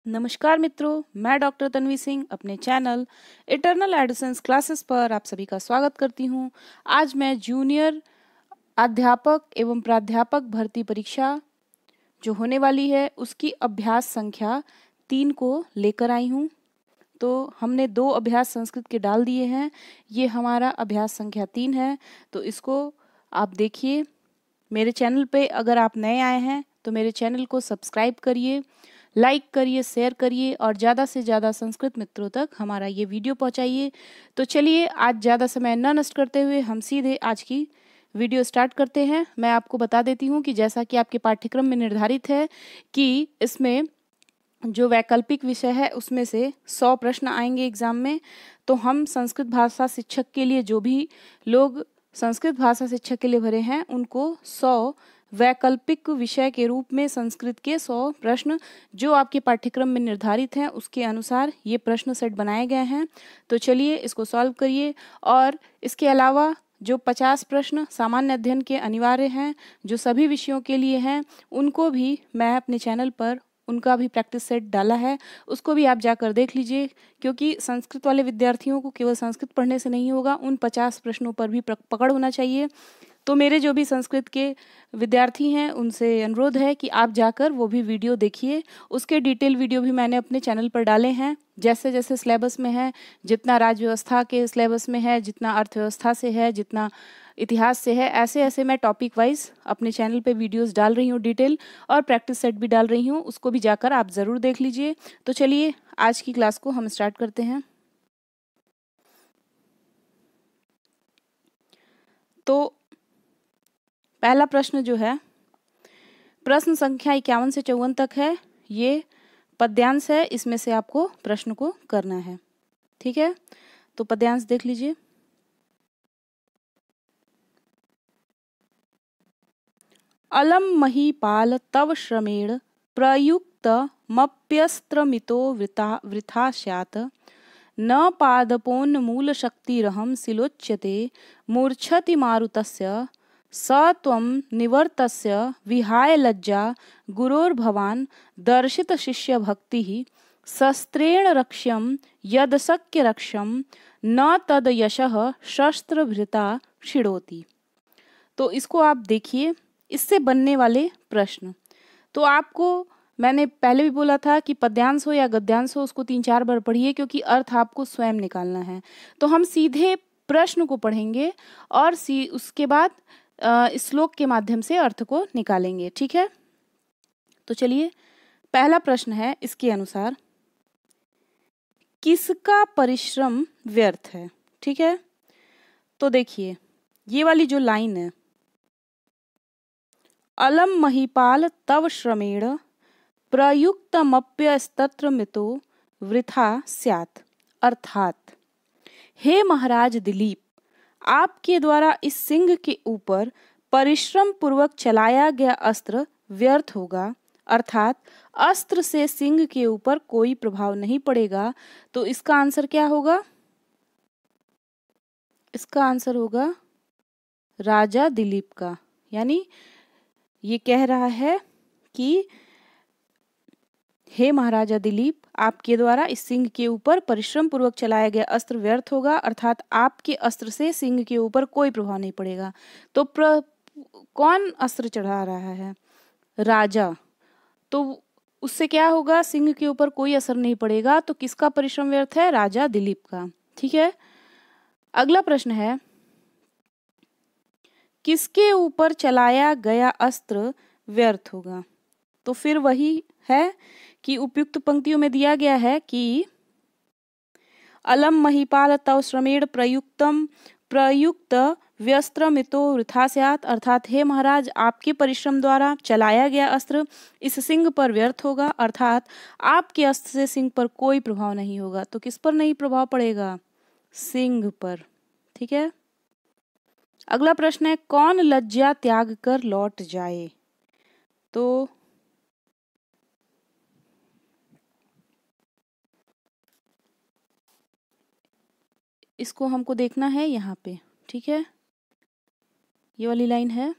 नमस्कार मित्रों, मैं डॉक्टर तन्वी सिंह अपने चैनल इटर्नल एडिसेंस क्लासेस पर आप सभी का स्वागत करती हूं। आज मैं जूनियर अध्यापक एवं प्राध्यापक भर्ती परीक्षा जो होने वाली है उसकी अभ्यास संख्या 3 को लेकर आई हूं। तो हमने 2 अभ्यास संस्कृत के डाल दिए हैं। ये हमारा अभ्यास संख्या 3 है। तो इसको आप देखिए। मेरे चैनल पे अगर आप नए आए हैं तो मेरे चैनल को सब्सक्राइब करिए, लाइक करिए, शेयर करिए और ज़्यादा से ज़्यादा संस्कृत मित्रों तक हमारा ये वीडियो पहुंचाइए। तो चलिए, आज ज़्यादा समय न नष्ट करते हुए हम सीधे आज की वीडियो स्टार्ट करते हैं। मैं आपको बता देती हूँ कि जैसा कि आपके पाठ्यक्रम में निर्धारित है कि इसमें जो वैकल्पिक विषय है उसमें से 100 प्रश्न आएंगे एग्जाम में। तो हम संस्कृत भाषा शिक्षक के लिए, जो भी लोग संस्कृत भाषा शिक्षक के लिए भरे हैं, उनको 100 वैकल्पिक विषय के रूप में संस्कृत के 100 प्रश्न जो आपके पाठ्यक्रम में निर्धारित हैं उसके अनुसार ये प्रश्न सेट बनाए गए हैं। तो चलिए इसको सॉल्व करिए। और इसके अलावा जो 50 प्रश्न सामान्य अध्ययन के अनिवार्य हैं, जो सभी विषयों के लिए हैं, उनको भी मैं अपने चैनल पर उनका भी प्रैक्टिस सेट डाला है, उसको भी आप जाकर देख लीजिए। क्योंकि संस्कृत वाले विद्यार्थियों को केवल संस्कृत पढ़ने से नहीं होगा, उन 50 प्रश्नों पर भी पकड़ होना चाहिए। तो मेरे जो भी संस्कृत के विद्यार्थी हैं उनसे अनुरोध है कि आप जाकर वो भी वीडियो देखिए। उसके डिटेल वीडियो भी मैंने अपने चैनल पर डाले हैं। जैसे जैसे सिलेबस में है, जितना राज्य व्यवस्था के सिलेबस में है, जितना अर्थव्यवस्था से है, जितना इतिहास से है, ऐसे ऐसे मैं टॉपिक वाइज अपने चैनल पे वीडियोस डाल रही हूँ डिटेल, और प्रैक्टिस सेट भी डाल रही हूँ। उसको भी जाकर आप ज़रूर देख लीजिए। तो चलिए आज की क्लास को हम स्टार्ट करते हैं। तो पहला प्रश्न जो है, प्रश्न संख्या 51 से 54 तक है। ये पद्यांश है, इसमें से आपको प्रश्न को करना है। ठीक है, तो पद्यांश देख लीजिए। अलम महीपाल तव श्रमेण प्रयुक्त मप्यस्त्रमितो वृथा स्यात् न पादपोन्मूलशक्तिरहं शिलोच्यते मूर्छति मारुतस्य स त्वं निवर्तस्य विहाय लज्जा गुरोर्भवान् दर्शित शिष्य भक्ति शस्त्रेण रक्ष्यं यदशक्य रक्ष्यं न तद यशः शस्त्रभृता क्षिणोति। तो इसको आप देखिए, इससे बनने वाले प्रश्न। तो आपको मैंने पहले भी बोला था कि पद्यांश हो या गद्यांश हो, उसको 3-4 बार पढ़िए, क्योंकि अर्थ आपको स्वयं निकालना है। तो हम सीधे प्रश्न को पढ़ेंगे और उसके बाद श्लोक के माध्यम से अर्थ को निकालेंगे। ठीक है, तो चलिए पहला प्रश्न है इसके अनुसार, किसका परिश्रम व्यर्थ है। ठीक है, तो देखिए ये वाली जो लाइन है, अलम महीपाल तव श्रमेण प्रयुक्तमप्यस्तत्रमितो वृथा स्यात्, अर्थात हे महाराज दिलीप, आपके द्वारा इस सिंह के ऊपर परिश्रम पूर्वक चलाया गया अस्त्र व्यर्थ होगा, अर्थात अस्त्र से सिंह के ऊपर कोई प्रभाव नहीं पड़ेगा। तो इसका आंसर क्या होगा? इसका आंसर होगा राजा दिलीप का। यानी ये कह रहा है कि हे महाराजा दिलीप, आपके द्वारा इस सिंह के ऊपर परिश्रम पूर्वक चलाया गया अस्त्र व्यर्थ होगा, अर्थात आपके अस्त्र से सिंह के ऊपर कोई प्रभाव नहीं पड़ेगा। तो कौन अस्त्र चढ़ा रहा है? राजा। तो उससे क्या होगा? सिंह के ऊपर कोई असर नहीं पड़ेगा। तो किसका परिश्रम व्यर्थ है? राजा दिलीप का। ठीक है, अगला प्रश्न है, किसके ऊपर चलाया गया अस्त्र व्यर्थ होगा? तो फिर वही है कि उपयुक्त पंक्तियों में दिया गया है कि अलम महीपाल तव श्रमेण प्रयुक्त व्यस्त्रमितो वृथा स्यात्, अर्थात हे महाराज, आपके परिश्रम द्वारा चलाया गया अस्त्र इस सिंह पर व्यर्थ होगा, अर्थात आपके अस्त्र से सिंह पर कोई प्रभाव नहीं होगा। तो किस पर नहीं प्रभाव पड़ेगा? सिंह पर। ठीक है, अगला प्रश्न है, कौन लज्जा त्याग कर लौट जाए? तो इसको हमको देखना है यहाँ पे। ठीक है, ये वाली लाइन है,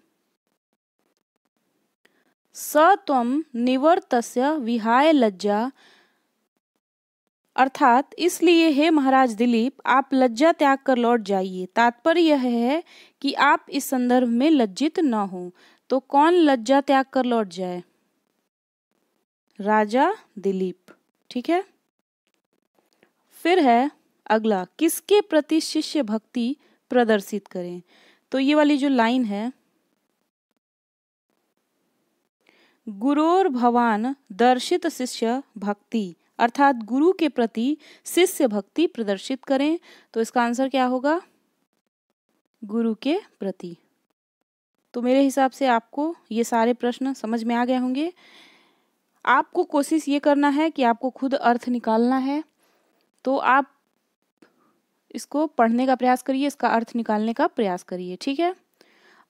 स त्वं निवर्तस्य विहाय लज्जा अर्थात इसलिए हे महाराज दिलीप, आप लज्जा त्याग कर लौट जाइए। तात्पर्य यह है कि आप इस संदर्भ में लज्जित न हो। तो कौन लज्जा त्याग कर लौट जाए? राजा दिलीप। ठीक है। फिर है अगला, किसके प्रति शिष्य भक्ति प्रदर्शित करें। तो ये वाली जो लाइन है, गुरोर भवान दर्शित शिष्य भक्ति, अर्थात गुरु के प्रति शिष्य भक्ति प्रदर्शित करें। तो इसका आंसर क्या होगा? गुरु के प्रति। तो मेरे हिसाब से आपको ये सारे प्रश्न समझ में आ गए होंगे। आपको कोशिश ये करना है कि आपको खुद अर्थ निकालना है। तो आप इसको पढ़ने का प्रयास करिए, इसका अर्थ निकालने का प्रयास करिए। ठीक है।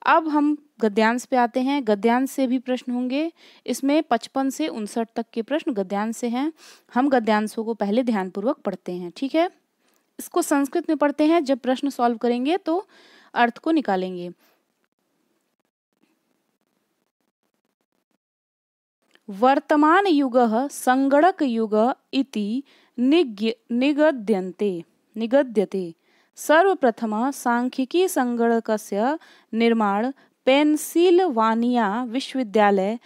अब हम गद्यांश पे आते हैं। गद्यांश से भी प्रश्न होंगे। इसमें 55 से 59 तक के प्रश्न गद्यांश से हैं। हम गद्यांशों को पहले ध्यानपूर्वक पढ़ते हैं। ठीक है। इसको संस्कृत में पढ़ते हैं, जब प्रश्न सॉल्व करेंगे तो अर्थ को निकालेंगे। वर्तमान युगः संगणक युग इति निगद्यते। सर्वप्रथमः सांख्यिकी संगणकस्य निर्माण पेन्सिल्वानिया विश्वविद्यालये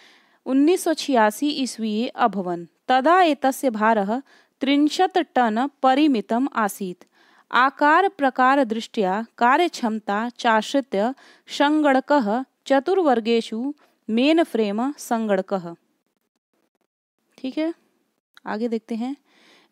1986 ईस्वी अभवन्। तदा एतस्य भारः 30 टन परिमितम् आसीत्। आकार प्रकार दृष्ट्या कार्यक्षमता चाश्रित्य संगणकः चतुर्वर्गेषु मेन फ्रेम संगणकः। ठीक है। आगे देखते हैं।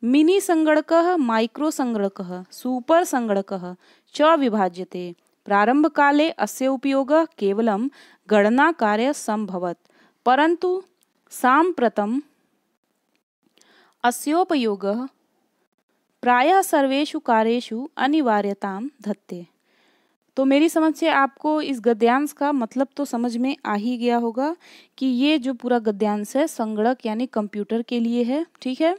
मिनी संगणकः, माइक्रो संगणकः, सुपर संगणकः च विभाज्यते। प्रारंभ काले अस्य उपयोगः केवलं गणनाकार्ये संभवत्, परंतु साम्प्रतम् अस्योपयोगः प्रायः सर्वेषु कार्येषु अनिवार्यतां धत्ते। तो मेरी समझ से आपको इस गद्यांश का मतलब तो समझ में आ ही गया होगा कि ये जो पूरा गद्यांश है संगणक यानी कंप्यूटर के लिए है। ठीक है।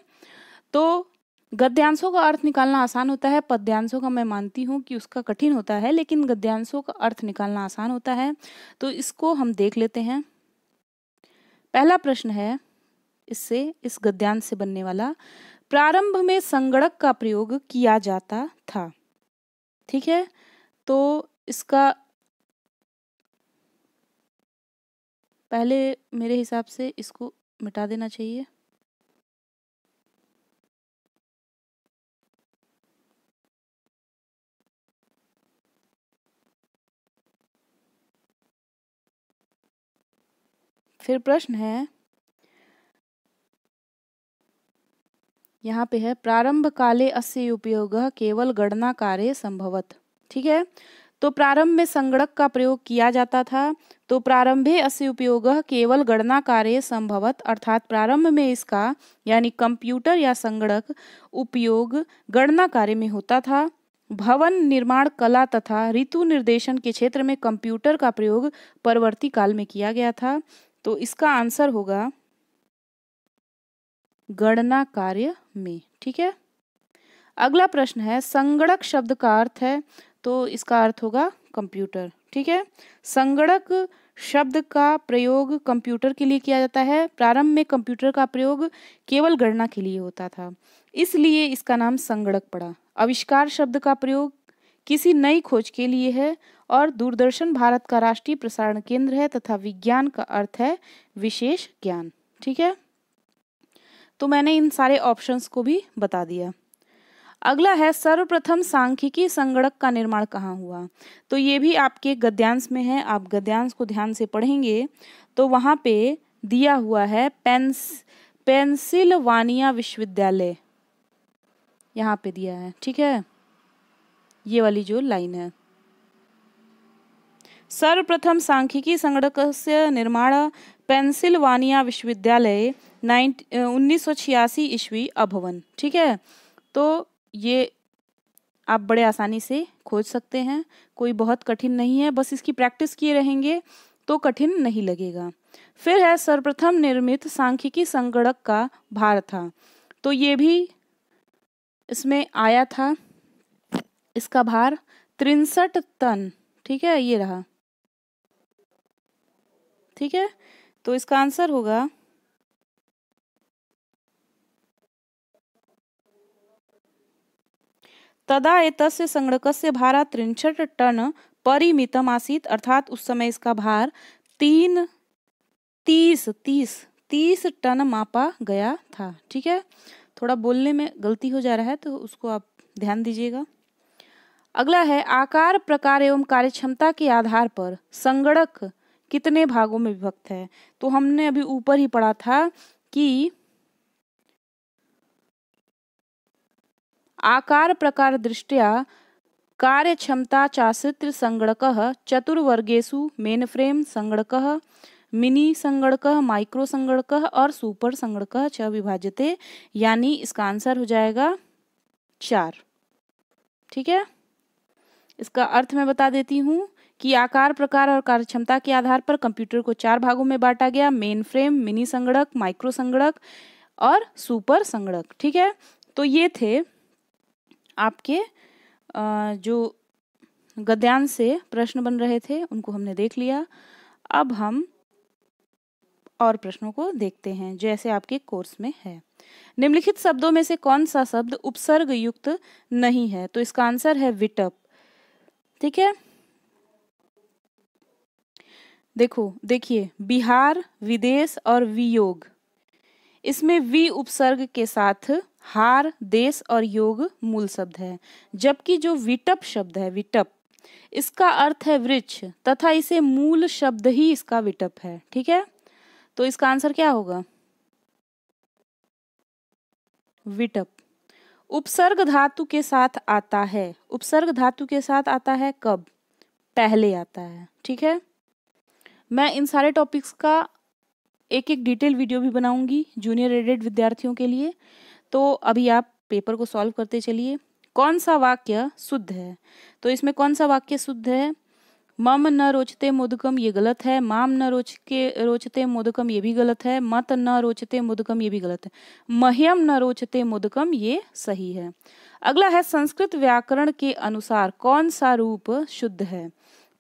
तो गद्यांशों का अर्थ निकालना आसान होता है, पद्यांशों का मैं मानती हूँ कि उसका कठिन होता है, लेकिन गद्यांशों का अर्थ निकालना आसान होता है। तो इसको हम देख लेते हैं। पहला प्रश्न है इससे, इस गद्यांश से बनने वाला, प्रारंभ में संगणक का प्रयोग किया जाता था। ठीक है। तो इसका पहले मेरे हिसाब से इसको मिटा देना चाहिए। फिर प्रश्न है, यहाँ पे है प्रारंभ काले अस्य उपयोगः केवल गणना कार्ये संभवत्। ठीक है। तो प्रारंभ में संगणक का प्रयोग किया जाता था। तो प्रारंभे अस्य उपयोगः केवल गणना कार्ये संभवत्, अर्थात प्रारंभ में इसका यानी कंप्यूटर या संगणक उपयोग गणना कार्य में होता था। भवन निर्माण कला तथा ऋतु निर्देशन के क्षेत्र में कंप्यूटर का प्रयोग परवर्ती काल में किया गया था। तो इसका आंसर होगा गणना कार्य में। ठीक है। अगला प्रश्न है, संगणक शब्द का अर्थ है। तो इसका अर्थ होगा कंप्यूटर। ठीक है। संगणक शब्द का प्रयोग कंप्यूटर के लिए किया जाता है। प्रारंभ में कंप्यूटर का प्रयोग केवल गणना के लिए होता था, इसलिए इसका नाम संगणक पड़ा। आविष्कार शब्द का प्रयोग किसी नई खोज के लिए है, और दूरदर्शन भारत का राष्ट्रीय प्रसारण केंद्र है तथा विज्ञान का अर्थ है विशेष ज्ञान। ठीक है। तो मैंने इन सारे ऑप्शंस को भी बता दिया। अगला है, सर्वप्रथम सांख्यिकी संगणक का निर्माण कहाँ हुआ। तो ये भी आपके गद्यांश में है। आप गद्यांश को ध्यान से पढ़ेंगे तो वहाँ पे दिया हुआ है पेंसिल्वानिया विश्वविद्यालय, यहाँ पे दिया है। ठीक है। ये वाली जो लाइन है, सर्वप्रथम सांख्यिकी संगणकस्य निर्माण पेंसिल्वानिया विश्वविद्यालय 1986 ईस्वी अभवन्। ठीक है। तो ये आप बड़े आसानी से खोज सकते हैं, कोई बहुत कठिन नहीं है, बस इसकी प्रैक्टिस किए रहेंगे तो कठिन नहीं लगेगा। फिर है, सर्वप्रथम निर्मित सांख्यिकी संगणक का भार था। तो ये भी इसमें आया था। इसका भार 63 टन। ठीक है, ये रहा। ठीक है। तो इसका आंसर होगा तदा एतस्य संगणकस्य भारा 63 टन परिमितम आसीत्, अर्थात उस समय इसका भार 30 टन मापा गया था। ठीक है, थोड़ा बोलने में गलती हो जा रहा है तो उसको आप ध्यान दीजिएगा। अगला है, आकार, प्रकार एवं कार्यक्षमता के आधार पर संगणक कितने भागों में विभक्त है। तो हमने अभी ऊपर ही पढ़ा था कि आकार प्रकार दृष्ट्या कार्यक्षमता चाश्रित संगणकः चतुर्वर्गेषु मेनफ्रेम संगणकः, मिनी संगणकः, माइक्रो संगणकः और सुपर संगणकः च विभाज्यते, यानी इसका आंसर हो जाएगा 4। ठीक है, इसका अर्थ मैं बता देती हूँ कि आकार, प्रकार और कार्यक्षमता के आधार पर कंप्यूटर को 4 भागों में बांटा गया, मेन फ्रेम, मिनी संगणक, माइक्रो संगणक और सुपर संगणक। ठीक है, तो ये थे आपके जो गद्यांश से प्रश्न बन रहे थे, उनको हमने देख लिया। अब हम और प्रश्नों को देखते हैं जैसे आपके कोर्स में है। निम्नलिखित शब्दों में से कौन सा शब्द उपसर्ग युक्त नहीं है। तो इसका आंसर है विटप। ठीक है, देखिए बिहार, विदेश और वियोग, इसमें वि उपसर्ग के साथ हार, देश और योग मूल शब्द है, जबकि जो विटप शब्द है, विटप, इसका अर्थ है वृक्ष तथा इसे मूल शब्द ही इसका विटप है। ठीक है, तो इसका आंसर क्या होगा, विटप। उपसर्ग धातु के साथ आता है, उपसर्ग धातु के साथ आता है कब, पहले आता है। ठीक है, मैं इन सारे टॉपिक्स का एक एक डिटेल वीडियो भी बनाऊंगी जूनियर एडेड विद्यार्थियों के लिए। तो अभी आप पेपर को सॉल्व करते चलिए। कौन सा वाक्य शुद्ध है। तो इसमें कौन सा वाक्य शुद्ध है, मम न रोचते मोदकम ये गलत है, माम न रोचते मोदकम ये भी गलत है, मत न रोचते मोदकम ये भी गलत है, मह्यम न रोचते मोदकम ये सही है। अगला है, संस्कृत व्याकरण के अनुसार कौन सा रूप शुद्ध है।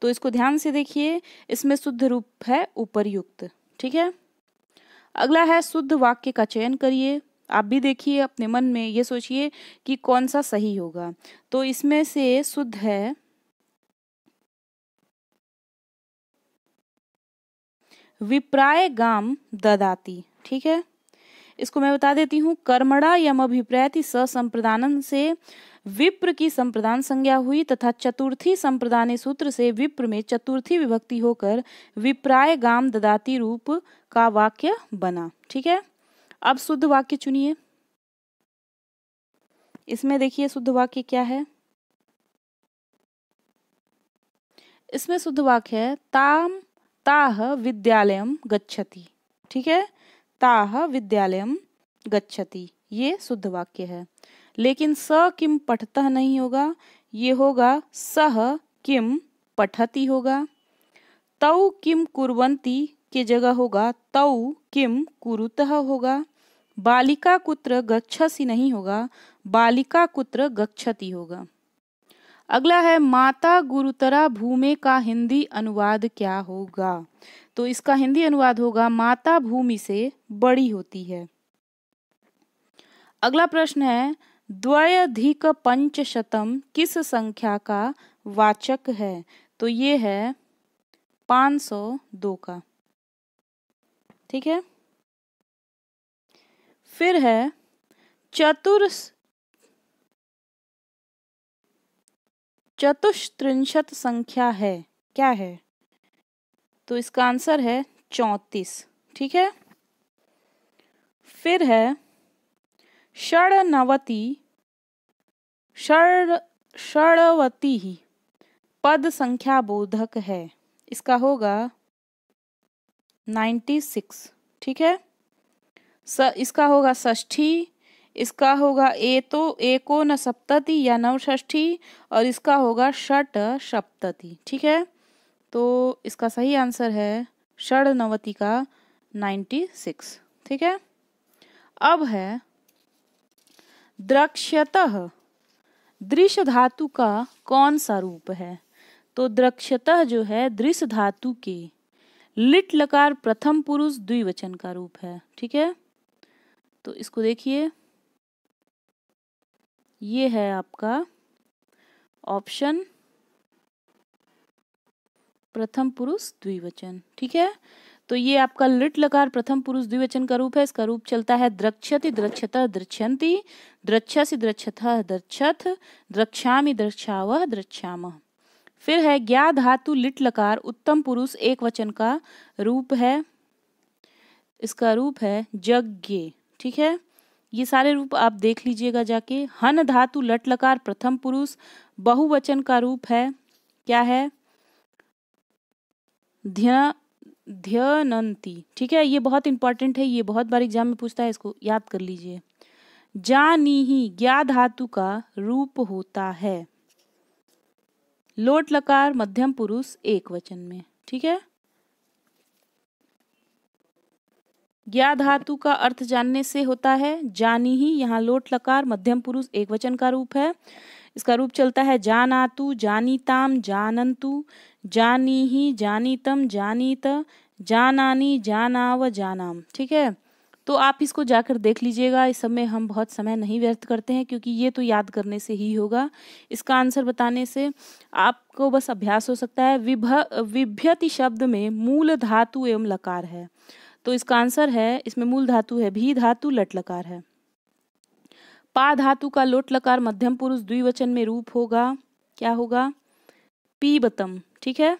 तो इसको ध्यान से देखिए, इसमें शुद्ध रूप है उपर्युक्त। ठीक है, अगला है, शुद्ध वाक्य का चयन करिए। आप भी देखिए, अपने मन में ये सोचिए कि कौन सा सही होगा। तो इसमें से शुद्ध है विप्राय गाम ददाती। ठीक है, इसको मैं बता देती हूँ, कर्मणा यम अभिप्रैति ससंप्रदानन से विप्र की संप्रदान संज्ञा हुई तथा चतुर्थी संप्रदाने सूत्र से विप्र में चतुर्थी विभक्ति होकर विप्राय गाम ददाती रूप का वाक्य बना। ठीक है, अब शुद्ध वाक्य चुनिए। इसमें देखिए शुद्ध वाक्य क्या है, इसमें शुद्ध वाक्य है ताह विद्यालयम गच्छति। ठीक है, ताह विद्यालयम गच्छति, ये शुद्ध वाक्य है। लेकिन स किम पठतः नहीं होगा, ये होगा सह किम पठति होगा। तौ किम कुर्वन्ति के जगह होगा तौ किम कुरुतः होगा। बालिका कुत्र गच्छसि नहीं होगा, बालिका कुत्र गच्छति होगा। अगला है, माता गुरुतरा भूमि का हिंदी अनुवाद क्या होगा। तो इसका हिंदी अनुवाद होगा माता भूमि से बड़ी होती है। अगला प्रश्न है, द्व्यधिक पंचशतम किस संख्या का वाचक है। तो ये है 502 का। ठीक है, फिर है चतुस्त्रिंशत संख्या है, क्या है। तो इसका आंसर है 34। ठीक है, फिर है षड़वती ही पद संख्या बोधक है, इसका होगा 96। ठीक है, इसका होगा षष्ठी, इसका होगा एको न सप्तति या नवषष्ठी, और इसका होगा षट सप्तति। ठीक है, तो इसका सही आंसर है षड़नवति का 96। ठीक है, अब है द्रक्ष्यतः, दृश्य धातु का कौन सा रूप है। तो द्रक्ष्यतः जो है दृश्य धातु के लिट लकार प्रथम पुरुष द्विवचन का रूप है। ठीक है, तो इसको देखिए, ये है आपका ऑप्शन प्रथम पुरुष द्विवचन। ठीक है, तो ये आपका लिट लकार प्रथम पुरुष द्विवचन का रूप है। इसका रूप चलता है द्रक्ष्यति, द्रक्ष्यतः, द्रक्ष्यन्ति, द्रक्ष्यसि, द्रक्ष्यथः, द्रक्ष्यथ, द्रक्ष्यामि, द्रक्ष्यावः, द्रक्ष्यामः। फिर है ज्ञा धातु लिट लकार उत्तम पुरुष एक वचन का रूप है। इसका रूप है यज्ञ। ठीक है, ये सारे रूप आप देख लीजिएगा जाके। हन धातु लट लकार प्रथम पुरुष बहुवचन का रूप है। क्या है? ध्यनंती। ठीक है, ये बहुत इंपॉर्टेंट है, ये बहुत बार एग्जाम में पूछता है, इसको याद कर लीजिए। जानीहि ज्ञा धातु का रूप होता है लोट लकार मध्यम पुरुष एक वचन में। ठीक है, ज्ञा धातु का अर्थ जानने से होता है जानीहि। यहाँ लोट लकार मध्यम पुरुष एक वचन का रूप है। इसका रूप चलता है जानातु, जानीताम, जानन्तु, जानीहि, जानीतम, जानीत, जानानी, जानाव, जानाम। ठीक है, तो आप इसको जाकर देख लीजिएगा। इस सब में हम बहुत समय नहीं व्यर्थ करते हैं, क्योंकि ये तो याद करने से ही होगा। इसका आंसर बताने से आपको बस अभ्यास हो सकता है। विभ्यति शब्द में मूल धातु एवं लकार है, तो इसका आंसर है, इसमें मूल धातु है भी धातु, लट लकार है। पा धातु का लोट लकार मध्यम पुरुष द्विवचन में रूप होगा। क्या होगा? पीबतम। ठीक है,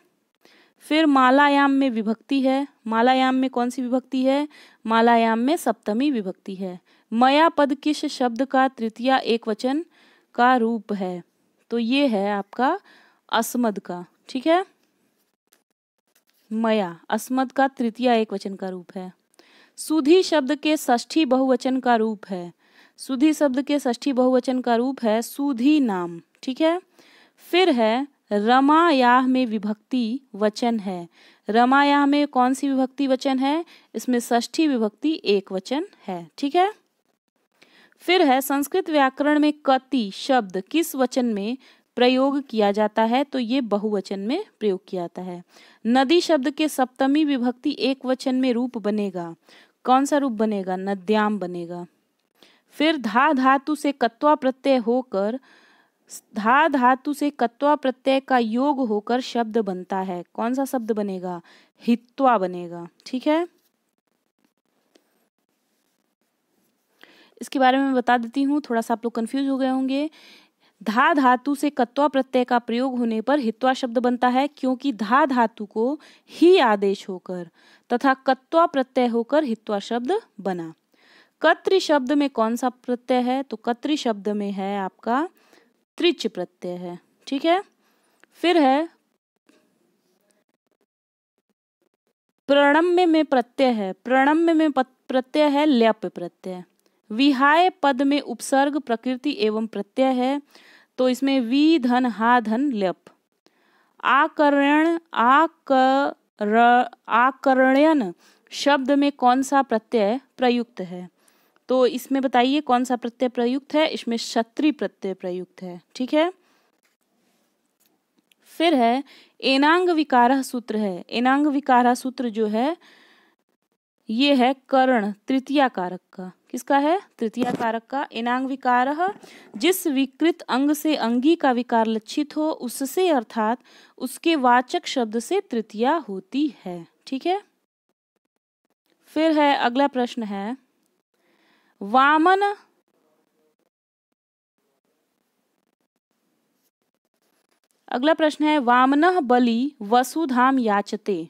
फिर मालायाम में विभक्ति है। मालायाम में कौन सी विभक्ति है? मालायाम में सप्तमी विभक्ति है। मया पद किस शब्द का तृतीया एक वचन का रूप है? तो ये है आपका अस्मद का। ठीक है, मया अस्मद का तृतीया एक वचन का रूप है। सुधी शब्द के षष्ठी बहुवचन का रूप है। सुधी शब्द के षष्ठी बहुवचन का रूप है सुधी नाम। ठीक है, फिर है रमायाह में विभक्ति वचन है। रमायाह में कौन सी विभक्ति वचन है? इसमें षष्ठी विभक्ति एक वचन है। ठीक है, फिर है संस्कृत व्याकरण में कति शब्द किस वचन में प्रयोग किया जाता है? तो ये बहुवचन में प्रयोग किया जाता है। नदी शब्द के सप्तमी विभक्ति एक वचन में रूप बनेगा। कौन सा रूप बनेगा? नद्याम बनेगा। फिर धा धातु से कत्वा प्रत्यय होकर, धा धातु से कत्वा प्रत्यय का योग होकर शब्द बनता है। कौन सा शब्द बनेगा? हित्वा बनेगा। ठीक है, इसके बारे में बता देती हूँ, थोड़ा सा आप लोग कंफ्यूज हो गए होंगे। धा धातु से कत्वा प्रत्यय का प्रयोग होने पर हित्वा शब्द बनता है, क्योंकि धा धातु को ही आदेश होकर तथा कत्वा प्रत्यय होकर हित्वा शब्द बना। कत्री शब्द में कौन सा प्रत्यय है? तो कत्री शब्द में है आपका त्रिच प्रत्यय है। ठीक है, फिर है प्रणम्य में प्रत्यय है। प्रणम्य में प्रत्यय है ल्यप प्रत्यय। विहाय पद में उपसर्ग प्रकृति एवं प्रत्यय है, तो इसमें वी धन हा धन ल्यप। आकर्ण्यन शब्द में कौन सा प्रत्यय प्रयुक्त है? तो इसमें बताइए कौन सा प्रत्यय प्रयुक्त है? इसमें क्षत्रि प्रत्यय प्रयुक्त है। ठीक है, फिर है एनांग विकारः सूत्र है। एनांग विकारः सूत्र जो है ये है कर्ण तृतीया कारक का। किसका है? तृतीया कारक का। एनांग विकारः जिस विकृत अंग से अंगी का विकार लक्षित हो उससे, अर्थात उसके वाचक शब्द से तृतीया होती है। ठीक है, फिर है अगला प्रश्न है वामन अगला प्रश्न है वामनः बलि वसुधाम याचते।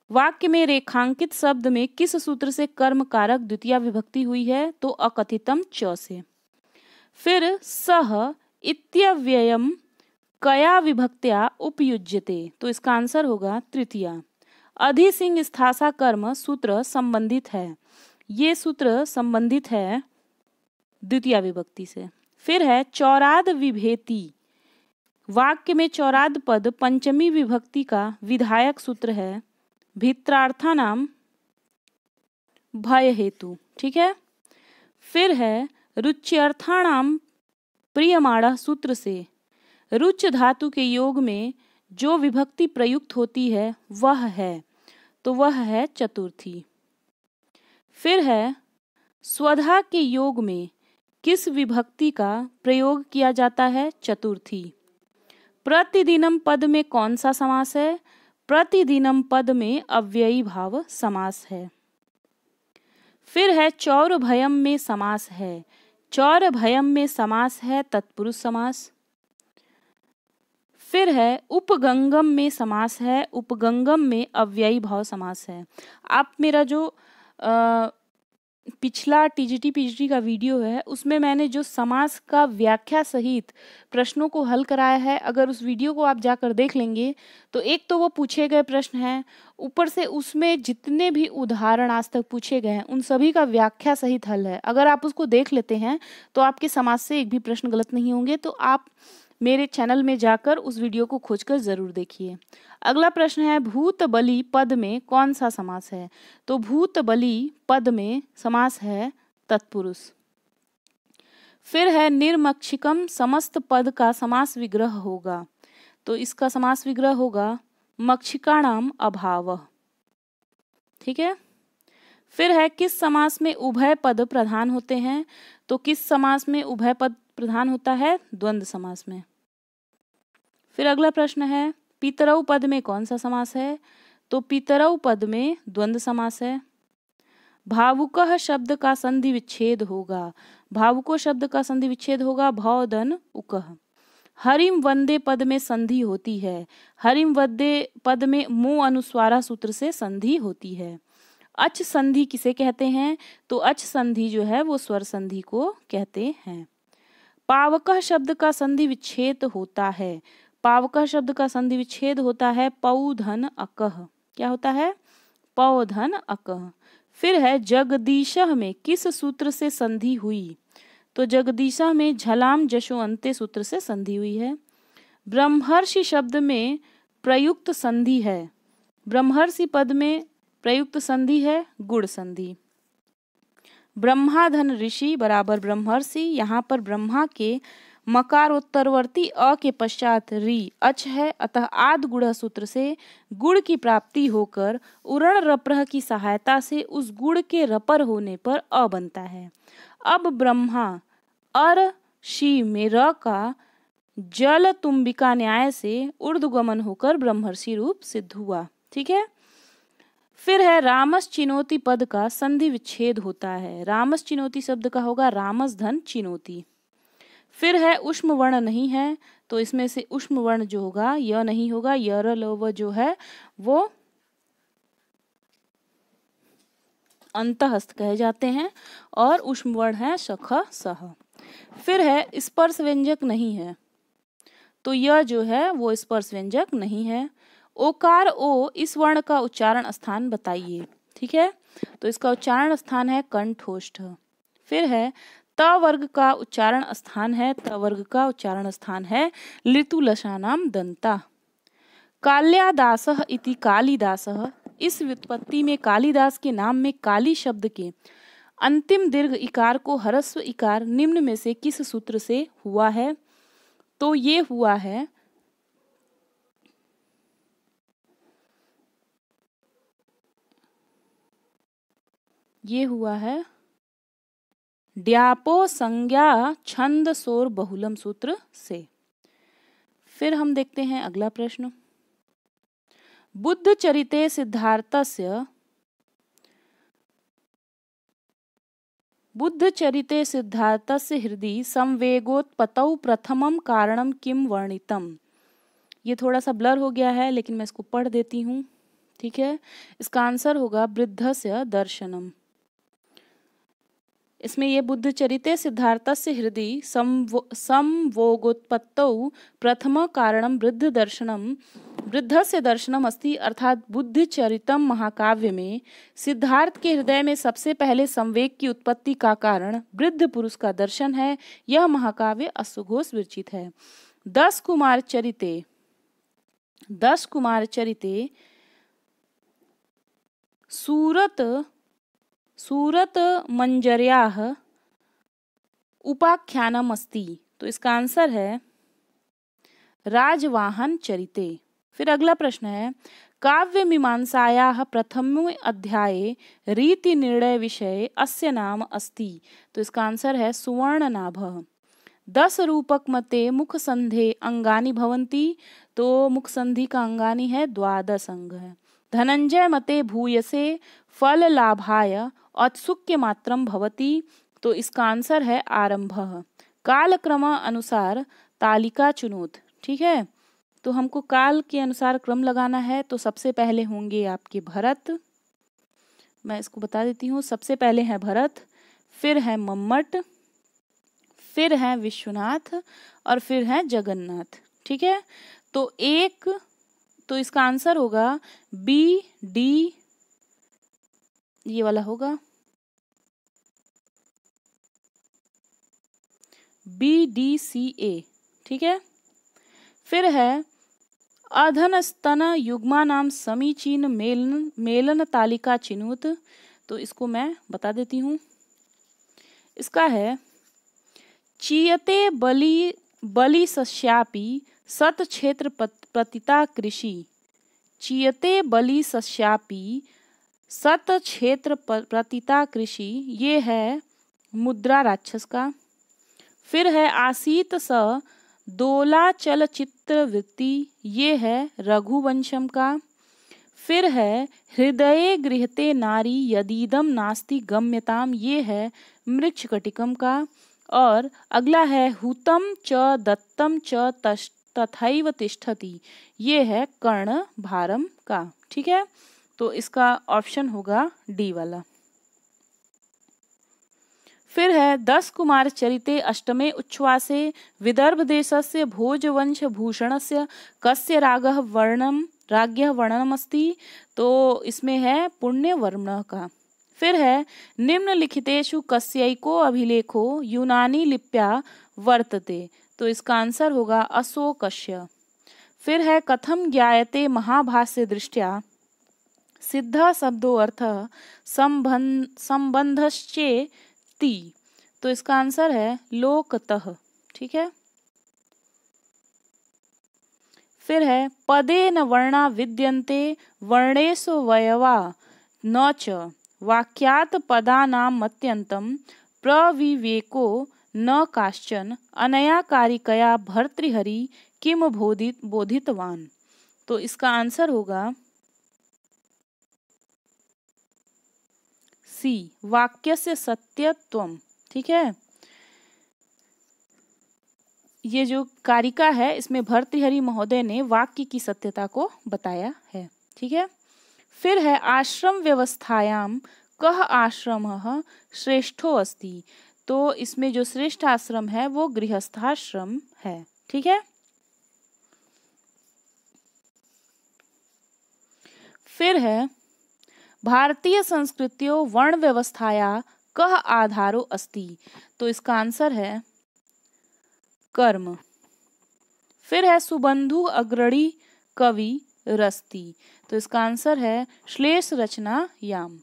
वाक्य में रेखांकित शब्द में किस सूत्र से कर्म कारक द्वितीया विभक्ति हुई है? तो अकथितम च से। फिर सह इत्यव्ययम कया विभक्त्या उपयुज्यते, तो इसका आंसर होगा तृतीया। अधिसिंह स्थासा कर्म सूत्र संबंधित है। ये सूत्र संबंधित है द्वितीया विभक्ति से। फिर है चौराद विभेति। वाक्य में चौराद पद पंचमी विभक्ति का विधायक सूत्र है भित्रार्थानाम भय हेतु। ठीक है, फिर है रुच्यर्थानाम प्रियमाणः सूत्र से रुच धातु के योग में जो विभक्ति प्रयुक्त होती है वह है, तो वह है चतुर्थी। फिर है स्वधा के योग में किस विभक्ति का प्रयोग किया जाता है? चतुर्थी। प्रतिदिनम पद में कौन सा समास है? प्रतिदिनम पद में अव्ययी भाव समास है। फिर है चौर भयम में समास है। चौर भयम में समास है तत्पुरुष समास। फिर है उपगंगम में समास है। उपगंगम में अव्ययी भाव समास है। आप मेरा जो पिछला टीजीटी पीजीटी का वीडियो है उसमें मैंने जो समास का व्याख्या सहित प्रश्नों को हल कराया है, अगर उस वीडियो को आप जाकर देख लेंगे तो एक तो वो पूछे गए प्रश्न हैं, ऊपर से उसमें जितने भी उदाहरण आज तक पूछे गए हैं उन सभी का व्याख्या सहित हल है। अगर आप उसको देख लेते हैं तो आपके समास से एक भी प्रश्न गलत नहीं होंगे। तो आप मेरे चैनल में जाकर उस वीडियो को खोजकर जरूर देखिए। अगला प्रश्न है भूत बलि पद में कौन सा समास है? तो भूत बलि पद में समास है तत्पुरुष। फिर है निर्मक्षिकम समस्त पद का समास विग्रह होगा। तो इसका समास विग्रह होगा मक्षिकाणाम अभाव। ठीक है। फिर है किस समास में उभय पद प्रधान होते हैं? तो किस समास में उभय पद प्रधान होता है? द्वंद्व समास में। फिर अगला प्रश्न है पितरौ पद में कौन सा समास है? तो पितरौ पद में द्वंद्व समास है। भावुकः शब्द का संधि विच्छेद होगा। भावुको शब्द का संधि विच्छेद होगा भौदन उकः। हरिम वंदे पद में संधि होती है। हरिम वंदे पद में मुंह अनुस्वारा सूत्र से संधि होती है। अच संधि किसे कहते हैं? तो अच संधि जो है वो स्वर संधि को कहते हैं। पावकः शब्द का संधि विच्छेद होता है। पावकः शब्द का संधि विच्छेद होता है पौधन अकः। क्या होता है? पौधन अकः। फिर है जगदीशः में किस सूत्र से संधि हुई? तो जगदीशः में झलाम जशो अंते सूत्र से संधि हुई है। ब्रह्मर्षि शब्द में प्रयुक्त संधि है। ब्रह्मर्षि पद में प्रयुक्त संधि है गुण संधि। ब्रह्माधन ऋषि बराबर ब्रह्मर्षि। यहाँ पर ब्रह्मा के मकारोत्तरवर्ती अ के पश्चात री अच है, अतः आद गुण सूत्र से गुण की प्राप्ति होकर उरण रप्रह की सहायता से उस गुण के रपर होने पर अ बनता है। अब ब्रह्मा अर शी में र का जल तुम्बिका न्याय से ऊर्ध्वगमन होकर ब्रह्मर्षि रूप सिद्ध हुआ। ठीक है। फिर है रामस चिनोती पद का संधि विच्छेद होता है। रामस चिनोती शब्द का होगा रामस धन चिनोती। फिर है उष्म वर्ण नहीं है, तो इसमें से उष्म वर्ण जो होगा यह नहीं होगा। य र ल व जो है वो अंतहस्त कहे जाते हैं और उष्म वर्ण है शख सह। फिर है स्पर्श व्यंजक नहीं है, तो यह जो है वो स्पर्श व्यंजक नहीं है। ओकार ओ इस वर्ण का उच्चारण स्थान बताइए। ठीक है। तो इसका उच्चारण स्थान है कंठोष्ठ। फिर है त वर्ग का उच्चारण स्थान है। त वर्ग का उच्चारण स्थान है लितुलशानाम दंता। काल्यादासः इति कालिदासः। इस व्युत्पत्ति में कालिदास के नाम में काली शब्द के अंतिम दीर्घ इकार को ह्रस्व इकार निम्न में से किस सूत्र से हुआ है? तो ये हुआ है ड्यापो संज्ञा छंद सोर बहुलम सूत्र से। फिर हम देखते हैं अगला प्रश्न। बुद्ध चरिते सिद्धार्थस्य हृदि संवेगोत्पत्तौ प्रथमम कारणम किम वर्णितम। ये थोड़ा सा ब्लर हो गया है लेकिन मैं इसको पढ़ देती हूँ। ठीक है। इसका आंसर होगा वृद्धस्य दर्शनम। इसमें ये बुद्ध चरिते सिद्धार्थस्य हृदि संवोगोत्पत्तौ प्रथम कारणम वृद्ध दर्शनम वृद्धस्य दर्शनम अस्ति। अर्थात बुद्ध चरितम महाकाव्य में सिद्धार्थ के हृदय में सबसे पहले संवेग की उत्पत्ति का कारण वृद्ध पुरुष का दर्शन है। यह महाकाव्य अश्वघोष विरचित है। 10 कुमार चरिते सूरत मंजर्याः उपाख्यानम अस्ति। तो इसका आंसर है राजवाहन चरिते। फिर अगला प्रश्न है काव्य मीमांसायाः प्रथमे अध्याये रीति निर्णय विषये अस्य नाम अस्ति। तो इसका आंसर है सुवर्णनाभः। 10 रूपक मते मुख संधे अंगानि भवन्ति, तो मुख संधि का अंगानि है 12 अंग है। धनंजय मते भूयसे फल लाभाय औत्सुक्य मात्रम भवति, तो इसका आंसर है आरंभः। कालक्रम अनुसार तालिका चुनोत, ठीक है। तो हमको काल के अनुसार क्रम लगाना है, तो सबसे पहले होंगे आपके भरत, मैं इसको बता देती हूँ। सबसे पहले है भरत, फिर है मम्मट, फिर है विश्वनाथ और फिर है जगन्नाथ, ठीक है। तो इसका आंसर होगा बी डी, ये वाला होगा BDCA, ठीक है। फिर है अधन स्तन युग्मा नाम समीचीन मेलन तालिका चिनुत, तो इसको मैं बता देती हूँ। इसका है चीयते बलि सस्यापि सत क्षेत्र प्रतिता कृषि, चीयते बलि सस्यापि सत क्षेत्र प्रतिता कृषि, ये है मुद्रा राक्षस का। फिर है आसीत स दोला चलचित्र वृत्ति, ये है रघुवंशम का। फिर है हृदये गृहते नारी यदीदम नास्ति गम्यताम, ये है मृच्छकटिकम का। और अगला है हुतम च दत्तम च तथैव तिष्ठति, ये है कर्ण भारम का, ठीक है। तो इसका ऑप्शन होगा डी वाला। फिर है 10 कुमार चरिते अष्टमे उच्छ्वासे विदर्भ देशस्य भोजवंश भूषणस्य कस्य राज्ञः वर्णनमस्ति, तो इसमें है पुण्यवर्मण का। फिर है निम्नलिखितेषु कस्यैको अभिलेखो यूनानी लिप्या वर्तते, तो इसका आंसर होगा अशोकस्य। फिर है कथम ज्ञायते महाभाष्य दृष्टया सिद्ध शब्दो अर्थ संबंधश्चेति, तो इसका आंसर है लोकतः, ठीक है। फिर है पदे न वर्णा विद्यन्ते वर्णेषु वयवा न च वाक्यात् पदानां मत्यन्तं प्रविवेको न काश्चन अनया कारिकया भर्तृहरि किम बोधितवान, तो इसका आंसर होगा सी वाक्यस्य सत्यत्वम, ठीक है। ये जो कारिका है इसमें भर्तृहरि महोदय ने वाक्य की सत्यता को बताया है, ठीक है। फिर है आश्रम व्यवस्थायाम कह आश्रमः श्रेष्ठो अस्ति, तो इसमें जो श्रेष्ठ आश्रम है वो गृहस्थाश्रम है, ठीक है। फिर है भारतीय संस्कृतियों वर्ण व्यवस्थाया कह आधारो अस्ति, तो इसका आंसर है कर्म। फिर है सुबंधु अग्रणी कवि रस्ति, तो इसका आंसर है श्लेष रचना याम।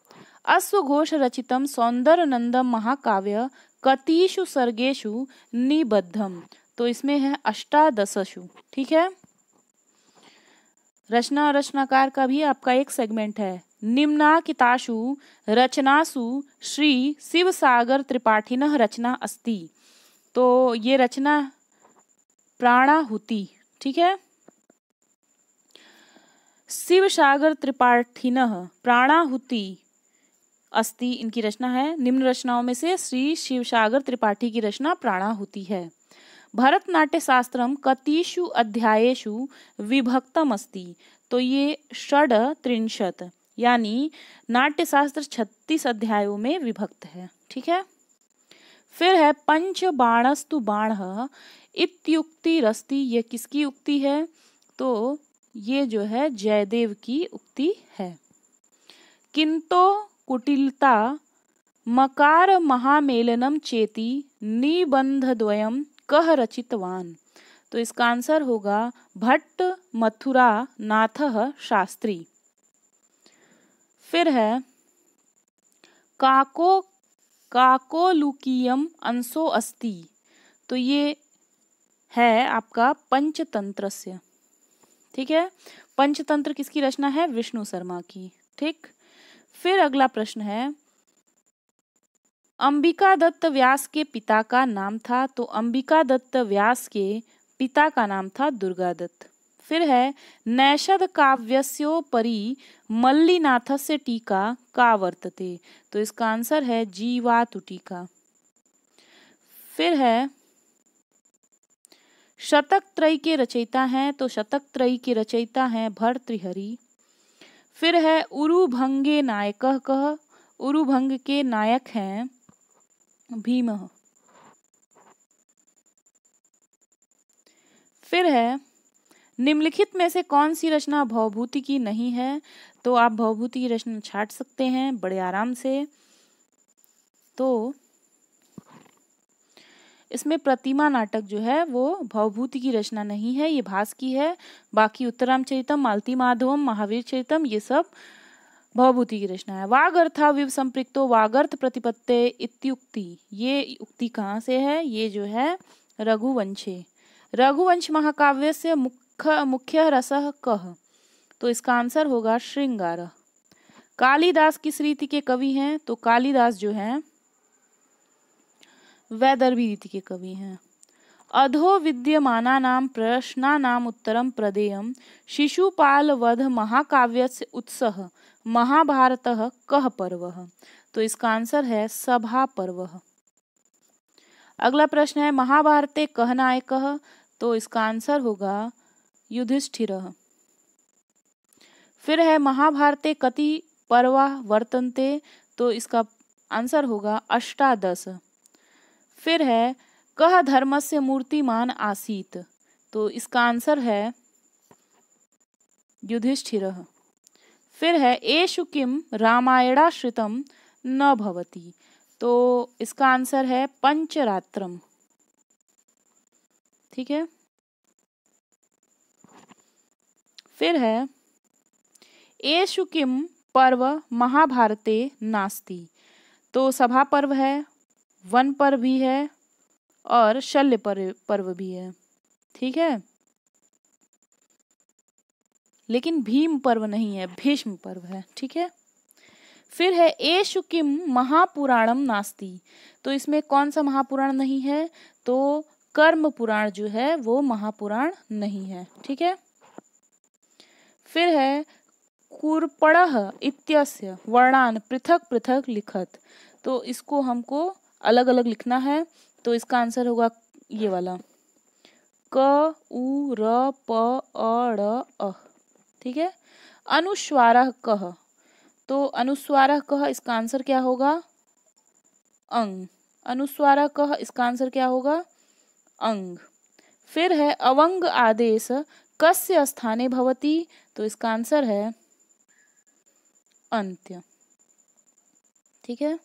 अश्वघोष रचितम सौंदर्य नंदम महाकाव्य कतिषु सर्गेषु निबद्धम, तो इसमें है अष्टादशसु, ठीक है। रचना और रचनाकार का भी आपका एक सेगमेंट है। निम्नाकितासु रचनासु श्री शिवसागर त्रिपाठिनः रचना अस्ति, तो ये रचना प्राणाहुति, ठीक है। शिवसागर त्रिपाठिनः प्राणाहुति अस्ति इनकी रचना है। निम्न रचनाओं में से श्री शिवसागर त्रिपाठी की रचना प्राणाहुति है। भरतनाट्य शास्त्रम कतिषु अध्यायेषु विभक्तम अस्ति, तो ये षड्त्रिंशत् यानी नाट्य शास्त्र 36 अध्यायों में विभक्त है, ठीक है। फिर है पंच बाणस्तु बाणः इत्युक्तिरस्ति, ये किसकी उक्ति है, तो ये जो है जयदेव की उक्ति है। किंतो कुटिलता मकार महामेलनम चेति निबंधद्वयम् कह रचितवान, तो इसका आंसर होगा भट्ट मथुरा नाथः शास्त्री। फिर है काकोलुकीयम अंशो अस्ति, तो ये है आपका पंचतंत्रस्य, ठीक है। पंचतंत्र किसकी रचना है, विष्णु शर्मा की, ठीक। फिर अगला प्रश्न है अंबिका दत्त व्यास के पिता का नाम था, तो अंबिका दत्त व्यास के पिता का नाम था दुर्गादत्त। फिर है नैषद काव्यस्योपरि मल्लिनाथस्य टीका का वर्तते, तो इसका आंसर है जीवातु टीका। फिर है शतक त्रयी के रचयिता हैं, तो शतक त्रयी के रचयिता हैं भर्तृहरि। फिर है उरुभंगे नायकः कः, उरुभंग के नायक हैं भीमः। फिर है निम्नलिखित में से कौन सी रचना भवभूति की नहीं है, तो आप भवभूति की रचना छांट सकते हैं बड़े आराम से। तो इसमें प्रतिमा नाटक जो है वो भवभूति की रचना नहीं है, ये भास की है। बाकी उत्तरामचरितम, मालती माधवम, महावीर चरितम ये सब भवभूति की रचना है। वागर्था विव संपृक्तो वागर्थ प्रतिपत्ते इत्युक्ति, ये उक्ति कहाँ से है, ये जो है रघुवंशे। रघुवंश महाकाव्य से मुख्य रसः कः, तो इसका आंसर होगा श्रृंगार। कालिदास किस रीति के कवि हैं, तो कालिदास जो हैं वैदर्भी रीति के कवि हैं। अधो विद्यमानानां प्रश्नानाम् उत्तरं प्रदेयम् शिशुपाल वध महाकाव्यस्य उत्सः महाभारतः कः पर्वः, तो इसका आंसर है सभा पर्व। अगला प्रश्न है महाभारते कः नायकः, तो इसका आंसर होगा युधिष्ठिरः। फिर है महाभारते कति पर्वा वर्तन्ते, तो इसका आंसर होगा अष्टादश। फिर है कः धर्मस्य मूर्तिमान आसीत, तो इसका आंसर है युधिष्ठिरः। फिर है एषु किम रामायणाश्रितम न भवति, तो इसका आंसर है पंचरात्रम। ठीक है। फिर है एषु किम पर्व महाभारते नास्ति, तो सभा पर्व है, वन पर्व भी है और शल्य पर्व भी है। ठीक है, लेकिन भीम पर्व नहीं है, भीष्म पर्व है। ठीक है। फिर है एषु किम महापुराणम नास्ति, तो इसमें कौन सा महापुराण नहीं है, तो कर्म पुराण जो है वो महापुराण नहीं है। ठीक है। फिर है कुर्पणः इत्यस्य वर्णान पृथक पृथक लिखत, तो इसको हमको अलग अलग लिखना है, तो इसका आंसर होगा ये वाला क उ र प अ ड़ अ। ठीक है। अनुस्वारः कः, तो अनुस्वारः कः इसका आंसर क्या होगा अंग। अनुस्वारः कः इसका आंसर क्या होगा अंग। फिर है अवंग आदेश कस्य स्थाने भवति, तो इसका आंसर है अंत्य। ठीक है।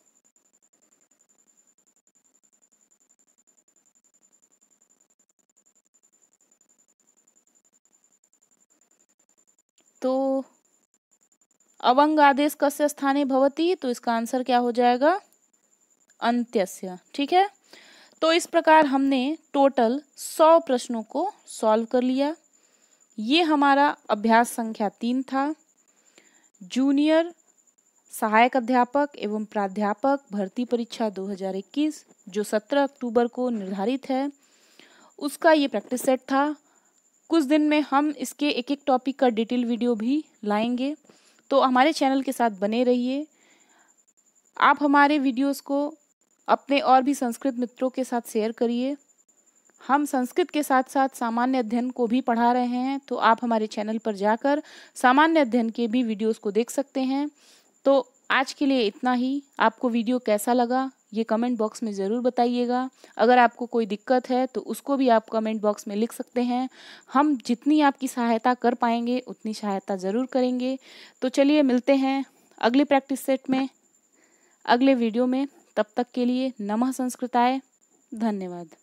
तो अवंग आदेश कस्य स्थाने भवति, तो इसका आंसर क्या हो जाएगा अंत्यस्य। ठीक है। तो इस प्रकार हमने टोटल 100 प्रश्नों को सॉल्व कर लिया। ये हमारा अभ्यास संख्या 3 था। जूनियर सहायक अध्यापक एवं प्राध्यापक भर्ती परीक्षा 2021 जो 17 अक्टूबर को निर्धारित है, उसका ये प्रैक्टिस सेट था। कुछ दिन में हम इसके एक एक टॉपिक का डिटेल वीडियो भी लाएंगे, तो हमारे चैनल के साथ बने रहिए। आप हमारे वीडियोस को अपने और भी संस्कृत मित्रों के साथ शेयर करिए। हम संस्कृत के साथ साथ सामान्य अध्ययन को भी पढ़ा रहे हैं, तो आप हमारे चैनल पर जाकर सामान्य अध्ययन के भी वीडियोस को देख सकते हैं। तो आज के लिए इतना ही। आपको वीडियो कैसा लगा ये कमेंट बॉक्स में ज़रूर बताइएगा। अगर आपको कोई दिक्कत है तो उसको भी आप कमेंट बॉक्स में लिख सकते हैं। हम जितनी आपकी सहायता कर पाएंगे उतनी सहायता ज़रूर करेंगे। तो चलिए मिलते हैं अगले प्रैक्टिस सेट में, अगले वीडियो में। तब तक के लिए नमः संस्कृताय। धन्यवाद।